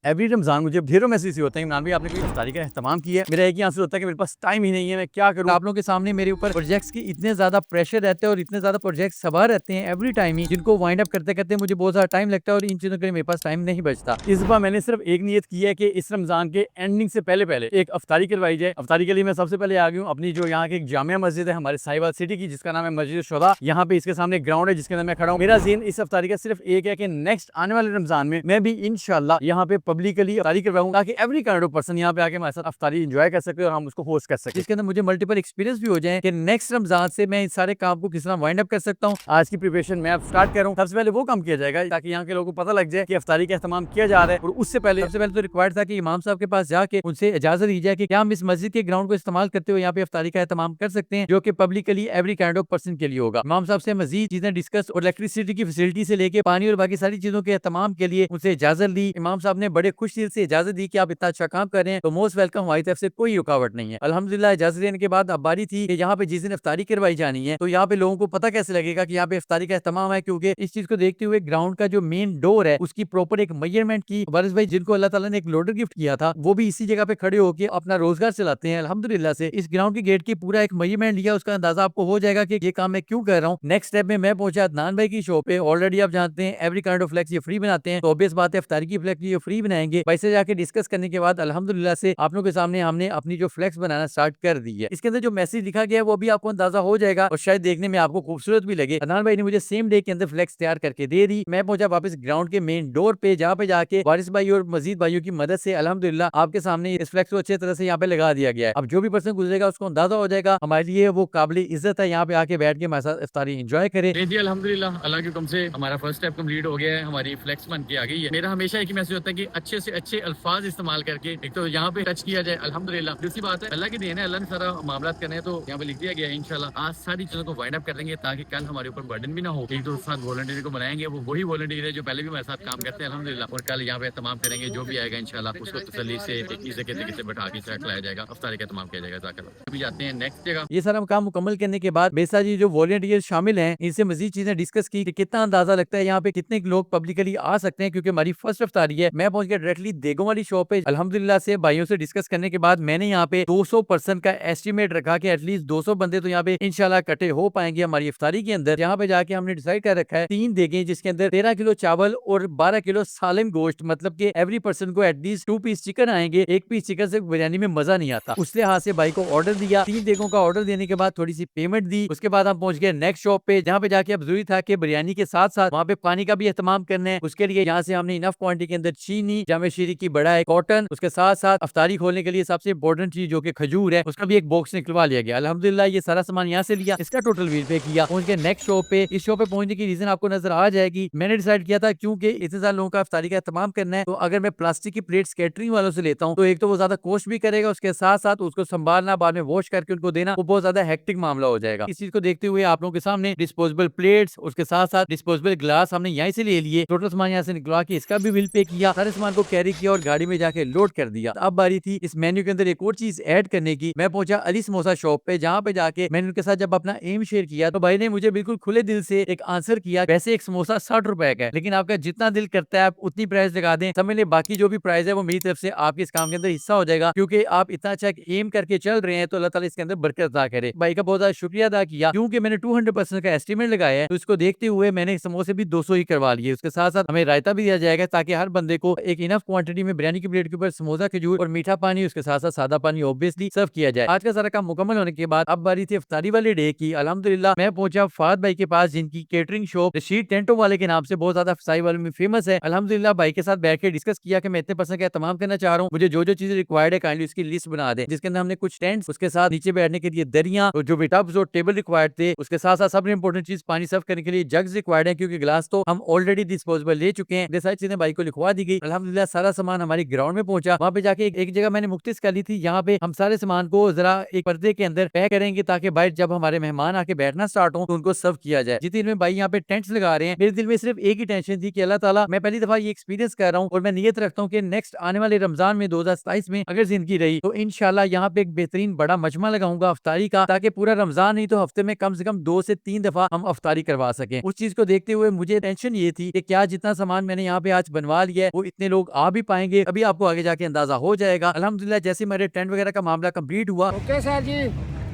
Every Ramzan मुझे ढेरों message होते हैं, इमरान भाई आपने कोई इफ्तारी का एहतमाम किया है। मेरा एक ही आंसर होता है कि मेरे पास टाइम ही नहीं है, मैं क्या करूँ। आप लोगों के सामने मेरे ऊपर प्रोजेक्ट्स की इतने ज्यादा प्रेशर रहते हैं और इतने ज्यादा प्रोजेक्ट सवार रहते हैं एवरी टाइम ही, जिनको वाइंड अप करते करते मुझे बहुत ज्यादा टाइम लगता है और इन चीजों के लिए मेरे पास टाइम नहीं बचता। इस बार मैंने सिर्फ एक नियत की है कि इस रमजान के एंडिंग से पहले पहले एक अफ्तारी करवाई जाए। अफ्तारी के लिए मैं सबसे पहले आ गई हूँ अपनी जो यहाँ की एक जामिया मस्जिद है हमारे साहिबाद सिटी की, जिसका नाम है मस्जिद शुदा। यहाँ पे इसके सामने ग्राउंड है जिसके अंदर मैं खड़ा हूँ। मेरा ज़हन इस अफ्तारी का सिर्फ एक है कि नेक्स्ट आने वाले रमजान में मैं भी इंशाल्लाह यहाँ पे पब्लिकली अफ्तारी करवाऊँ, ताकि एवरी काइंड ऑफ पर्सन यहाँ पे आके हमारे साथ अफ्तारी एंजॉय कर सके और हम उसको होस्ट कर सके, जिसके अंदर मुझे मल्टीपल एक्सपीरियंस भी हो जाए कि नेक्स्ट रमजान से मैं इस सारे काम को किस तरह वाइंड अप कर सकता हूँ। आज की प्रिपरेशन मैं अब स्टार्ट कर रहा हूँ। सबसे पहले वो काम किया जाएगा ताकि यहाँ के लोगों को पता लग जाए कि अफ्तारी का एहतमाम किया जा रहा है। और उससे पहले सबसे पहले तो रिक्वायर्ड था कि इमाम साहब के पास जाके उनसे इजाजत दी जाए कि क्या हम इस मस्जिद के ग्राउंड को इस्तेमाल करते हुए यहाँ पे अफ्तारी का एहतमाम कर सकते हैं, जो कि publicly every kind of person के लिए होगा। इमाम साहब से मजीद चीजें डिस्कस और इलेक्ट्रिसिटी की फैसिलिटी से लेके पानी और बाकी सारी चीजों के एहतमाम के लिए उनसे इजाजत ली। इमाम साहब ने बड़े खुश दिल से इजाजत दी कि आप इतना अच्छा काम कर रहे हैं, तो मोस्ट वेलकम, हमारी तरफ से कोई रुकावट नहीं है। अल्हम्दुलिल्लाह इजाजत देने के बाद अब बारी थी कि यहाँ पे जिस दिन अफ्तारी करवाई जानी है, तो यहाँ पे लोगों को पता कैसे लगेगा कि यहाँ पे अफ्तारी का एहतमाम है, क्योंकि इस चीज को देखते हुए ग्राउंड का जो मेन डोर है उसकी प्रॉपर एक मेजरमेंट की वारिस भाई, जिनको अल्लाह ताला ने एक लोडर गिफ्ट किया था, वो भी इसी जगह पे खड़े होकर अपना रोजगार चलाते हैं अल्हम्दुलिल्लाह से। इस ग्राउंड के गेट की पूरा एक मेजरमेंट लिया, उसका अंदाजा आपको हो जाएगा कि ये काम मैं क्यों कर रहा हूँ। नेक्स्ट स्टेप में मैं पहुंचा अदनान भाई की शॉप पे। ऑलरेडी आप जानते हैं एवरी काइंड ऑफ फ्लेक्स ये फ्री बनाते हैं, तो ऑब्वियस बात है अफ्तारी की फ्लेक्स ये फ्री बनाएंगे। पैसे जाके डिस्कस करने के बाद अल्हम्दुलिल्लाह से आप लोगों के सामने हमने अपनी जो फ्लेक्स बनाना स्टार्ट कर दी है। इसके अंदर जो मैसेज लिखा गया है वो भी आपको अंदाजा हो जाएगा और शायद देखने में आपको खूबसूरत भी लगे। अदनान भाई ने मुझे सेम डे के अंदर फ्लेक्स तैयार करके दे दी। मैं पहुंचा वापस ग्राउंड के मेन डोर पे, जहाँ पे जाके वारिस भाई और मजीद भाइयों की मदद से अल्हम्दुलिल्लाह आपके सामने इस फ्लेक्स को अच्छे तरह से यहाँ पे लगा दिया गया है। अब जो भी पर्सन गुजरेगा उसको अंदाजा हो जाएगा हमारे लिए वो काबिल इज्जत है यहाँ पे आके बैठ के हमारे साथ इफ्तारी एंजॉय करे। जी अल्हम्दुलिल्लाह, अल्लाह के हुक्म से हमारा फर्स्ट स्टेप कंप्लीट हो गया है, हमारी फ्लेक्स बन के आ गई है। मेरा हमेशा एक ही मैसेज होता है कि अच्छे से अच्छे अल्फाज इस्तेमाल करके एक तो यहाँ पे टच किया जाए। अल्हम्दुलिल्लाह दूसरी बात है अल्लाह की देन है, अल्लाह ने सारा मामला करने हैं, तो यहाँ पे लिख दिया गया है। इंशाल्लाह आज सारी चीजों को वाइंड अप कर देंगे ताकि कल हमारे ऊपर बर्डन भी ना हो। एक दो साथ वॉलंटियर को बनाएंगे, वो वही वॉलंटियर है जो पहले भी हमारे साथ काम करते हैं अल्हम्दुलिल्लाह, और कल यहाँ पे तमाम करेंगे। जो भी आएगा इंशाल्लाह उसको तसल्ली से एक चीज के तरीके से बैठा के साथ लाया जाएगा, अफ्तारी का तमाम किया जाएगा। जाकर अभी जाते हैं नेक्स्ट जगह। ये सारा काम मुकम्मल करने के बाद बेसाजी जो वॉलंटियर शामिल हैं इनसे मजीद चीजें डिस्कस की कि कितना अंदाजा लगता है यहाँ पे कितने लोग पब्लिकली आ सकते हैं, क्योंकि हमारी फर्स्ट अफ्तारी है। मैं पहुंच गया डायरेक्टली देगों वाली शॉप पे। अल्हम्दुलिल्लाह से भाइयों से डिस्कस करने के बाद मैंने यहाँ पे 200 पर्सन का एस्टिमेट रखा कि एटलीस्ट 200 बंदे तो यहाँ पे इंशाल्लाह इकट्ठे हो पाएंगे हमारी इफ्तारी के अंदर। यहाँ पे जाके हमने डिसाइड कर रखा है 3 देगे जिसके अंदर 13 किलो चावल और 12 किलो सालिम गोश्त, मतलब कि एवरी पर्सन को एटलीस्ट 2 पीस चिकन आएंगे। 1 पीस चिकन से बिरयानी में मजा नहीं आता। उस लिहाज से भाई को ऑर्डर दिया। 3 देगों का ऑर्डर देने के बाद थोड़ी सी पेमेंट दी। उसके बाद हम पहुंच गए नेक्स्ट शॉप पे, जहाँ पे जाके अब जरूरी था कि बिरयानी के साथ साथ वहाँ पे पानी का भी एहतमाम करना है। उसके लिए यहाँ से हमने इनफ क्वांटिटी के अंदर चीनी, जामे शीरी की बड़ा है, कॉटन, उसके साथ साथ अफ्तारी खोलने के लिए सबसे इंपॉर्टेंट चीज जो कि खजूर है, उसका भी एक बॉक्स निकलवा लिया गया। अल्हम्दुलिल्लाह ये सारा सामान यहाँ से लिया, इसका टोटल बिल पे किया। पहुंच गए नेक्स्ट शॉप पे। इस शॉप पे पहुंचने की रीजन आपको नजर आ जाएगी। मैंने डिसाइड किया था क्योंकि इतने सारे लोगों का अफ्तारी का एहतमाम करना है, तो अगर मैं प्लास्टिक की प्लेट्स कैटरिंग वालों से लेता हूँ तो एक तो वो ज्यादा कॉस्ट भी करेगा, उसके साथ साथ उसको संभालना, बाद में वॉश करके उनको देना, वो बहुत ज्यादा हेक्टिक मामला हो जाएगा। इस चीज को देखते हुए आप लोगों के सामने डिस्पोजेबल प्लेट्स, उसके साथ साथ डिस्पोजेबल ग्लास हमने यहीं से ले लिए। टोटल सामान यहाँ से निकलवा के इसका भी बिल पे किया, सारे सामान को कैरी किया और गाड़ी में जाके लोड कर दिया। अब बारी थी इस मेन्यू के अंदर एक और चीज ऐड करने की। मैं पहुंचा अली समोसा शॉप पे, जहाँ पे जाके मैंने उनके साथ जब अपना एम शेयर किया तो भाई ने मुझे बिल्कुल खुले दिल से एक आंसर किया, वैसे एक समोसा 60 रुपए का है, लेकिन आपका जितना दिल करता है आप उतनी प्राइस लगा दें, समझ ले बाकी जो भी प्राइस है वो मेरी तरफ से आपके इस काम के अंदर हिस्सा हो जाएगा, क्योंकि आप इतना अच्छा एम करके चल रहे हैं, तो अल्लाह ताला इसके अंदर बरकत अता करे। भाई का बहुत ज्यादा शुक्रिया अदा किया, क्योंकि मैंने 200% का एस्टिमेट लगाया है, तो इसको देखते हुए मैंने समोसे भी 200 ही करवा लिए। उसके साथ साथ हमें रायता भी दिया जाएगा ताकि हर बंदे को एक इनफ क्वांटिटी में बिरयानी की प्लेट के ऊपर समोसा, खजूर और मीठा पानी, उसके साथ साथ सादा पानी ऑब्वियसली सर्व किया जाए। आज का सारा काम मुकम्मल होने के बाद अब बारी थी इफ्तारी वाले डे की। अल्हम्दुलिल्लाह मैं पहुंचा फाद भाई के पास, जिनकी केटरिंग शॉप रशीद टेंटो वाले के नाम से बहुत ज्यादा इफ्तारी वाले में फेमस है। अल्हम्दुलिल्लाह भाई के साथ बैठ के डिस्कस किया कि मैं इतने पर्सन का तमाम करना चाह रहा हूँ, मुझे जो जो चीजें रिक्वायर्ड है काइंडली उसकी लिस्ट बना दे, जिसके अंदर हमने कुछ टेंट्स, उसके साथ नीचे बैठने के लिए दरियां, जो भी टब्स और टेबल रिक्वायर्ड थे, उसके साथ साथ सबसे इंपॉर्टेंट चीज पानी सर्व करने के लिए जग्स रिक्वायर्ड है, क्योंकि ग्लास तो हम ऑलरेडी डिस्पोजेबल ले चुके हैं। ये सारी चीजें भाई को लिखवा दी गई। अल्हम्दुलिल्लाह सारा सामान हमारी ग्राउंड में पहुंचा। वहाँ पे जाके एक जगह मैंने मुख्तिस कर ली थी, यहाँ पे हम सारे सामान को जरा एक पर्दे के अंदर पैक करेंगे ताकि बाहर जब हमारे मेहमान आके बैठना स्टार्ट हो तो उनको सर्व किया जाए। जितने में भाई यहाँ पे टेंट्स लगा रहे हैं, मेरे दिल में सिर्फ एक ही टेंशन थी कि अल्लाह ताला, मैं पहली दफा ये एक्सपीरियंस कर रहा हूँ और मैं नियत रखता हूँ कि नेक्स्ट आने वाले रमजान में 2027 में अगर जिंदगी रही तो इंशाल्लाह यहाँ पे एक बेहतरीन बड़ा मजमा लगाऊंगा अफ्तारी का, ताकि पूरा रमजान नहीं तो हफ्ते में कम से कम 2 से 3 दफा हम अफ्तारी करवा सकें। उस चीज को देखते हुए मुझे टेंशन ये थी कि क्या जितना सामान मैंने यहाँ पे आज बनवा लिया है वो इतने लोग आ भी पाएंगे, अभी आपको आगे जाके अंदाजा हो जाएगा। अल्हम्दुलिल्लाह जैसे मेरे टेंट वगैरह का मामला कंप्लीट हुआ, ओके सर जी,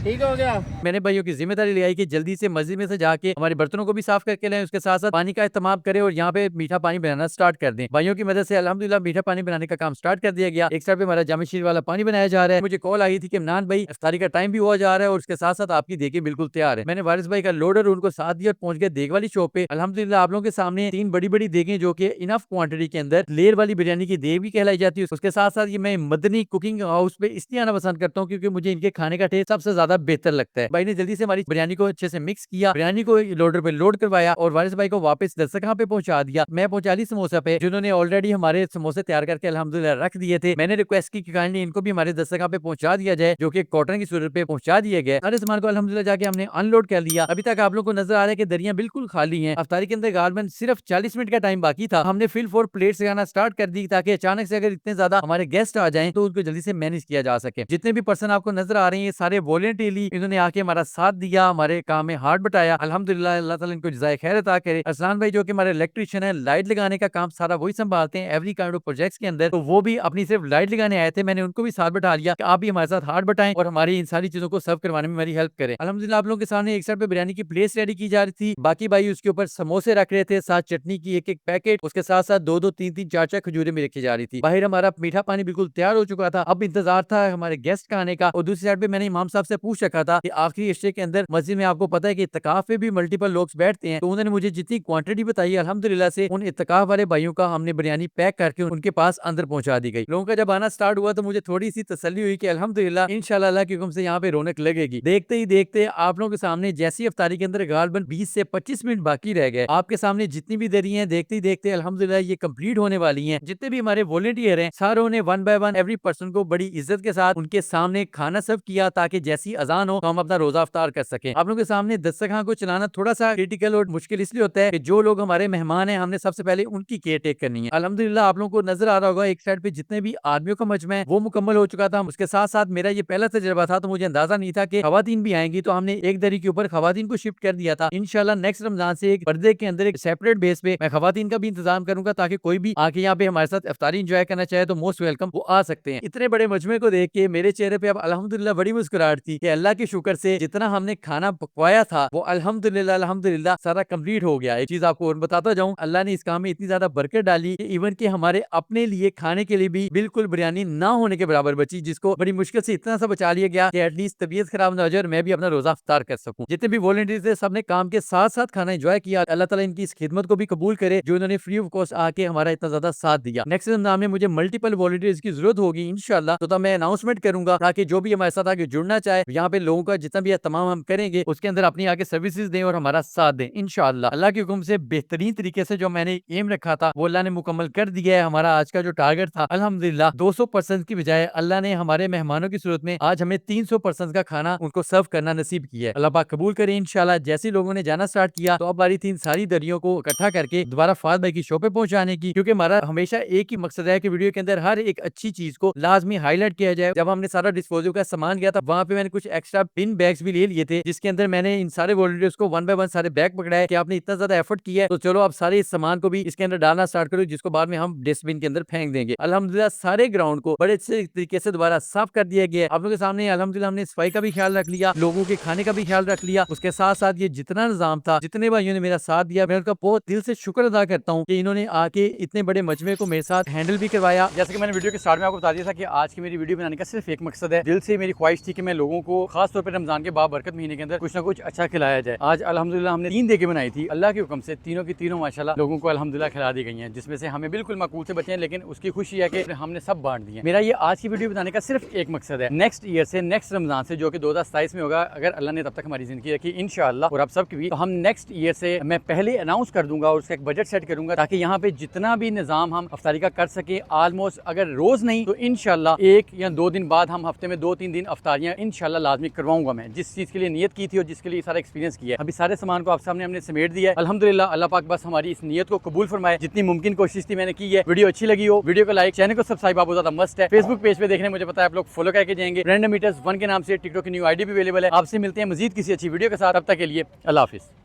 ठीक हो गया। मैंने भाइयों की जिम्मेदारी ले आई कि जल्दी से मस्जिद में से जाके हमारे बर्तनों को भी साफ करके लाएं, उसके साथ साथ पानी का इस्तेमाल करें और यहाँ पे मीठा पानी बनाना स्टार्ट कर दें। भाइयों की मदद से अल्हम्दुलिल्लाह मीठा पानी बनाने का काम स्टार्ट कर दिया गया। एक साइड पे हमारा जामा शीर वाला पानी बनाया जा रहा है। मुझे कॉल आई थी कि इमरान भाई इफ्तारी का टाइम भी हुआ जा रहा है और उसके साथ साथ आपकी देखें बिल्कुल तैयार है। मैंने वारिस भाई का लोडर उनको साथ दिया और पहुंच गया देग वाली शॉप पे। अल्हम्दुलिल्लाह आप लोगों के सामने 3 बड़ी बड़ी देगें जो कि इनफ क्वांटिटी के अंदर लेयर वाली बिरयानी की देग भी कहलाई जाती है। उसके साथ साथ ये मैं मदनी कुकिंग हाउस पे इसलिए आना पसंद करता हूँ क्योंकि मुझे इनके खाने का टेस्ट सबसे ज्यादा बेहतर लगता है। भाई ने जल्दी से हमारी बिरयानी को अच्छे से मिक्स किया, बिरयानी को लोडर पे लोड करवाया और वारिस भाई को वापस दस्तरखान पे पहुंचा दिया। मैं पहुंचा ली समोसा पे, जिन्होंने ऑलरेडी हमारे समोसे तैयार करके अल्हम्दुलिल्लाह रख दिए थे। मैंने रिक्वेस्ट की कि काइंडली इनको भी हमारे दस्तरखान पे पहुंचा दिया जाए, जो कि कॉटन की सूरत पे पहुंचा दिए गए। सारे सामान को अल्हम्दुलिल्लाह जाके हमने अनलोड कर लिया। अभी तक आप लोग को नजर आ रहा है कि दरिया बिल्कुल खाली है। अफ्तारी के अंदर गारमेंट सिर्फ 40 मिनट का टाइम बाकी था। हमने फिल 4 प्लेट्स लगाना स्टार्ट कर दी ताकि अचानक से अगर इतने ज्यादा हमारे गेस्ट आ जाएं तो उनको जल्दी से मैनेज किया जा सके। जितने भी पर्सन आपको नजर आ रहे हैं ये सारे वॉलंटियरली इन्होंने आके हमारा साथ दिया, हमारे काम में हाथ बटाया। अल्हम्दुलिल्लाह अल्लाह ताला इनको जज़ाए खैर अता करे। अरसलान भाई जो कि हमारे इलेक्ट्रिशियन है, लाइट लगाने का काम सारा वही संभालते हैं एवरी काइंड ऑफ प्रोजेक्ट्स के अंदर, तो वो भी अपनी सिर्फ लाइट लगाने आए थे। मैंने उनको भी साथ बैठा लिया कि आप भी हमारे साथ हाथ बटाएं और हमारी इन सारी चीजों को सर्व करवाने में हमारी हेल्प करें। अल्हम्दुलिल्लाह आप लोगों के सामने एक साइड पे बिरयानी की प्लेट रेडी की जा रही थी, बाकी भाई उसके ऊपर समोसे रख रहे थे, साथ चटनी की एक एक पैकेट, उसके साथ साथ 2-2 3-3 4-4 खजूरें भी रखी जा रही थी। बाहर हमारा मीठा पानी बिल्कुल तैयार हो चुका था, अब इंतजार था हमारे गेस्ट का आने का। और दूसरी साइड पे मैंने इमाम साहब से पूछ रखा था कि आखिरी हिस्से के अंदर मस्जिद में आपको पता है कि इत्तिकाफ पे भी मल्टीपल लोग बैठते हैं, तो उन्होंने मुझे जितनी क्वांटिटी बताई अल्हम्दुलिल्लाह से उन इत्तिकाफ वाले भाइयों का हमने बिरयानी पैक करके उनके पास अंदर पहुंचा दी गई। लोगों का जब आना स्टार्ट हुआ तो मुझे थोड़ी सी तसल्ली हुई कि अल्हम्दुलिल्लाह इंशाल्लाह अल्लाह के हुक्म से यहाँ पे रौनक लगेगी। देखते ही देखते आप लोगों के सामने जैसी इफ्तारी के अंदर गालबन 20 से 25 मिनट बाकी रह गए, आपके सामने जितनी भी देरी है देखते ही देखते अल्हम्दुलिल्लाह ये कंप्लीट होने वाली है। जितने भी हमारे वॉलंटियर हैं सारों ने 1 बाय 1 एवरी पर्सन को बड़ी इज्जत के साथ उनके सामने खाना सर्व किया ताकि जैसी अजान हो तो हम अपना रोजा अफ्तार कर सकें। आप लोगों के सामने दस्तरखान को चलाना थोड़ा सा क्रिटिकल और मुश्किल इसलिए होता है कि जो लोग हमारे मेहमान हैं हमने सबसे पहले उनकी केयर टेक करनी है। अल्हम्दुलिल्लाह आप लोगों को नजर आ रहा होगा एक साइड पे जितने भी आदमियों का मजमा है वो मुकम्मल हो चुका था। उसके साथ साथ मेरा ये पहला तजर्बा था तो मुझे अंदाजा नहीं था कि खवातीन भी आएंगी, तो हमने एक दरी के ऊपर खवातीन को शिफ्ट कर दिया था। इंशाल्लाह नेक्स्ट रमजान से एक पर्दे के अंदर एक सेपरेट बेस पे मैं खवातीन का भी इंतजाम करूंगा ताकि कोई भी आके यहाँ पे हमारे साथ इफ्तारी एंजॉय करना चाहे तो मोस्ट वेलकम वो आ सकते हैं। इतने बड़े मजमे को देख के मेरे चेहरे पे अब अल्हम्दुलिल्लाह बड़ी मुस्कुराहट थी कि अल्लाह के शुक्र से जितना हमने खाना पकवाया था वो अल्हम्दुलिल्लाह सारा कंप्लीट हो गया। एक चीज आपको और बताता जाऊं, अल्लाह ने इस काम में इतनी ज्यादा बरकत डाली कि इवन के हमारे अपने लिए खाने के लिए भी बिल्कुल बिरयानी ना होने के बराबर बची, जिसको बड़ी मुश्किल से इतना सा बचा लिया गया कि एटलीस्ट तबीयत खराब ना हो जाए और मैं भी अपना रोजा इफ्तार कर सकूं। जितने भी वॉलंटियर्स थे सबने काम के साथ साथ खाना एंजॉय किया। अल्लाह ताला इनकी इस खिदमत को भी कबूल करे जो इन्होंने फ्री ऑफ कॉस्ट आके हमारा इतना ज्यादा साथ दिया। नेक्स्ट रमजान में मुझे मल्टीपल वॉलंटियर्स की जरूरत होगी इंशाल्लाह, तो तब मैं अनाउंसमेंट करूंगा ताकि जो भी हमारे साथ आगे जुड़ना चाहे यहाँ पे लोगों का जितना भी एहतमाम हम करेंगे उसके अंदर अपनी आगे सर्विसेज दें और हमारा साथ दें इंशाल्लाह। अल्लाह के हुक्म से बेहतरीन तरीके से जो मैंने एम रखा था वो अल्लाह ने मुकम्मल कर दिया है। हमारा आज का जो टारगेट था अल्हम्दुलिल्लाह 200% की बजाय अल्लाह ने हमारे मेहमानों की सूरत में आज हमें 300% का खाना उनको सर्व करना नसीब किया है। अल्लाह पाक कबूल करे इंशाल्लाह। जैसे लोगों ने जाना स्टार्ट किया तो अब बारी थी सारी दरियों को इकट्ठा करके दोबारा फाद भाई की शो पे पहुंचाने की, क्योंकि हमारा हमेशा एक ही मकसद है कि वीडियो के अंदर हर एक अच्छी चीज को लाजमी हाईलाइट किया जाए। जब हमने सारा डिस्पोजल का सामान किया था वहाँ पे मैंने कुछ एक्स्ट्रा बिन बैग्स भी ले लिए थे जिसके अंदर मैंने इन सारे वॉलंटियर्स को 1 बाय 1 सारे बैग पकड़ाए कि आपने इतना ज्यादा एफर्ट किया है तो चलो अब सारे इस सामान को भी इसके अंदर डालना स्टार्ट करो जिसको बाद में हम डस्टबिन के अंदर फेंक देंगे। अल्हम्दुलिल्लाह सारे ग्राउंड को बड़े अच्छे तरीके से दोबारा साफ कर दिया गया। आप लोगों के सामने अल्हम्दुलिल्लाह हमने सफाई का भी ख्याल रख लिया, लोगों के खाने का भी ख्याल रख लिया। उसके साथ साथ ये जितना निजाम था, जितने भाइयों ने मेरा साथ दिया, मैं उनका बहुत दिल से शुक्र अदा करता हूँ कि इन्होंने आके इतने बड़े मजमे को मेरे साथ हैंडल भी करवाया। जैसे कि मैंने वीडियो के स्टार्ट में आपको बता दिया था कि आज की मेरी वीडियो बनाने का सिर्फ एक मकसद है, दिल से मेरी ख्वाहिश थी कि मैं लोगों को खास तौर पर रमजान के बाबरकत महीने के अंदर कुछ ना कुछ अच्छा खिलाया जाए। आज अल्हम्दुलिल्लाह हमने 3 देगे बनाई थी, अल्लाह के हुक्म से तीनों की तीनों माशाल्लाह लोगों को अल्हम्दुलिल्लाह खिला दी गई हैं, जिसमें से हमें बिल्कुल माकूल से बचे हैं, लेकिन उसकी खुशी है कि हमने सब बांट दिए। मेरा ये आज की वीडियो बनाने का सिर्फ एक मकसद है, नेक्स्ट ईयर से नेक्स्ट रमजान से जो कि 2027 में होगा, अगर अल्लाह ने तब तक हमारी जिंदगी रखी इंशाअल्लाह और आप सबकी भी, तो हम नेक्स्ट ईयर से मैं पहले अनाउंस कर दूंगा और उसका एक बजट सेट करूंगा ताकि यहाँ पे जितना भी निजाम हम अफ्तारी का कर सके, ऑलमोस्ट अगर रोज नहीं तो इंशाल्लाह 1 या 2 दिन बाद हम हफ्ते में 2-3 दिन अफ्तारियां इंशाल्लाह लाजमी करवाऊंगा। मैं जिस चीज के लिए नियत की थी और जिसके लिए सारा एक्सपीरियंस किया है, अभी सारे सामान को आप सामने हमने समेट दिया है। अल्हम्दुलिल्लाह अल्लाह पाक बस हमारी इस नियत को कबूल फरमाए। जितनी मुमकिन कोशिश थी मैंने की है। वीडियो अच्छी लगी हो वीडियो को लाइक, चैनल को सब्सक्राइब आप ज्यादा मस्ट है। फेसबुक पेज पे देखने मुझे पता है आप लोग फॉलो करके जाएंगे। रैंडम मीटर्स 1 के नाम से टिकटॉक की न्यू आईडी भी अवेलेबल है। आपसे मिलते हैं मजीद किसी अच्छी वीडियो के साथ, तब तक के लिए अल्लाह हाफिज।